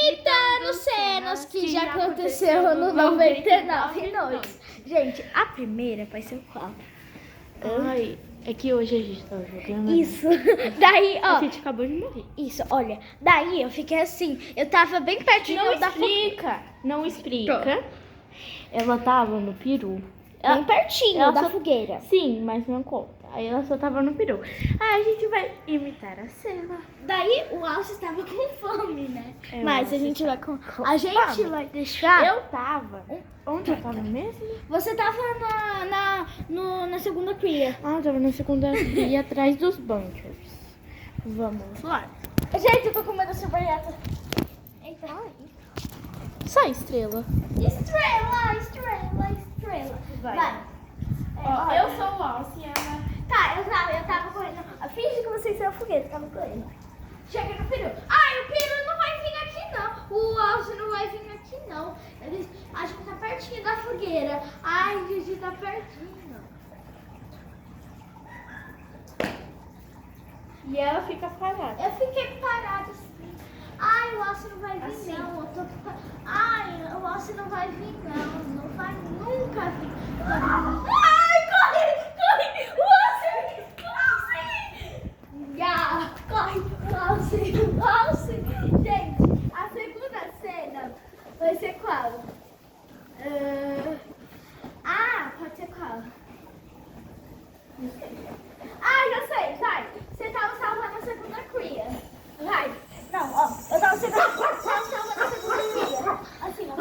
Imitando cenas que já aconteceu no 99 noites. Gente, a primeira vai ser qual? Ai, é que hoje a gente tá jogando. Isso. Daí, A ó. gente acabou de morrer. Isso, olha. Daí eu fiquei assim. Eu tava bem pertinho Não da explica. Não explica. Ela tava no peru. Bem pertinho ela da só- fogueira. Sim, mas não conta. Aí ela só tava no peru. Aí a gente vai imitar a cena. Daí o Alce estava com fome, né? É, o Mas a Alce gente vai com. com A gente fome. vai deixar. Eu tava. Onde eu tava mesmo? Você tava na segunda cria. Ah, eu tava na segunda via atrás dos bunkers. Vamos lá. Gente, eu tô com medo dessa borboleta. Eita. Sai, estrela. Estrela, estrela, estrela. Vai. Ó, Eu sou o Alce e ela. Tá, eu tava correndo. Finge que vocês são foguete, tava correndo. Chega no peru. Ai, o peru não vai vir aqui não. O Alce não vai vir aqui não. Ele acho que tá pertinho da fogueira. Ai, Gigi, tá pertinho. E ela fica parada. Eu fiquei parada assim. Ai, o Alce não vai vir Assim. não. Eu tô... Ai, o Alce não vai vir não. Não vai nunca vir. Ai, corre, corre. O Alce, corre, o Alce. Gente, a segunda cena vai ser qual? Pode ser qual? Não sei. Já sei, vai. Você tava salvando a segunda cria. Vai. Não, ó. Eu tava salvando a segunda cria. Assim, ó.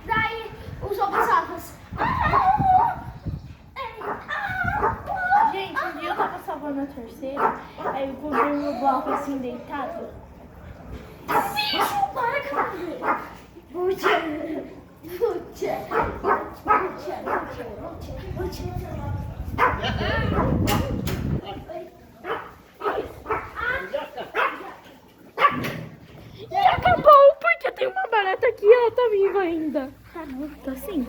Daí, os outros salvos. Gente, um dia eu tava salvando a terceira, aí eu encontrei um bloco assim deitado. Bicho, para com a Bucha. E acabou, porque tem uma barata aqui e ela tá viva ainda. Caramba, tá assim.